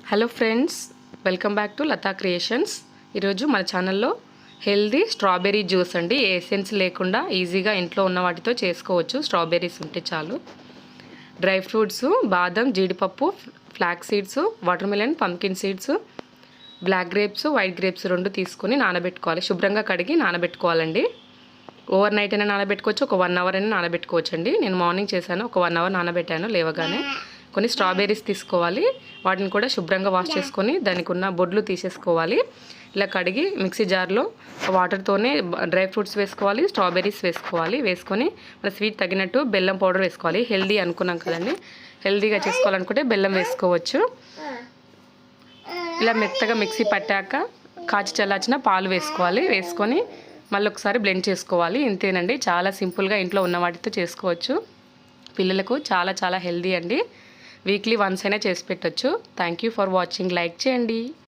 Hello friends, welcome back to Lata creations. ఈరోజు మన ఛానల్లో హెల్దీ స్ట్రాబెర్రీ జ్యూస్ అండి. ఎసెన్స్ లేకుండా ఈజీగా ఇంట్లో ఉన్న వాటితో చేసుకోవచ్చు. స్ట్రాబెర్రీస్ ఉంటే చాలు. డ్రై ఫ్రూట్స్, బాదం, జీడిపప్పు, flax seeds, watermelon, pumpkin seeds, black grapes, white grapes రెండు తీసుకొని నానబెట్టుకోవాలి. శుభ్రంగా కడిగి నానబెట్టుకోవాలండి. ఓవర్ నైట్ అయినా నానబెట్టుకోవచ్చు, ఒక 1 అవర్ అయినా నానబెట్టుకోవచ్చు అండి. నేను మార్నింగ్ చేశాను, ఒక 1 అవర్ నానబెట్టాను లేవగానే. కొన్ని స్ట్రాబెర్రీస్ తీసుకోవాలి. వాటిని కూడా శుభ్రంగా వాష్ చేసుకొని దానికి ఉన్న బొడ్లు తీసేసుకోవాలి. ఇలా కడిగి మిక్సీ జార్లో వాటర్తోనే డ్రై ఫ్రూట్స్ వేసుకోవాలి, స్ట్రాబెర్రీస్ వేసుకోవాలి. వేసుకొని మన స్వీట్ తగినట్టు బెల్లం పౌడర్ వేసుకోవాలి. హెల్దీ అనుకున్నాం కదండి, హెల్దీగా చేసుకోవాలనుకుంటే బెల్లం వేసుకోవచ్చు. ఇలా మెత్తగా మిక్సీ పట్టాక కాచి చల్లార్చిన పాలు వేసుకోవాలి. వేసుకొని మళ్ళీ ఒకసారి బ్లెండ్ చేసుకోవాలి. ఇంతేనండి, చాలా సింపుల్గా ఇంట్లో ఉన్న వాటితో చేసుకోవచ్చు. పిల్లలకు చాలా చాలా హెల్దీ అండి. వీక్లీ వన్స్ అయినా చేసి పెట్టచ్చు. Thank you for watching. Like చేయండి.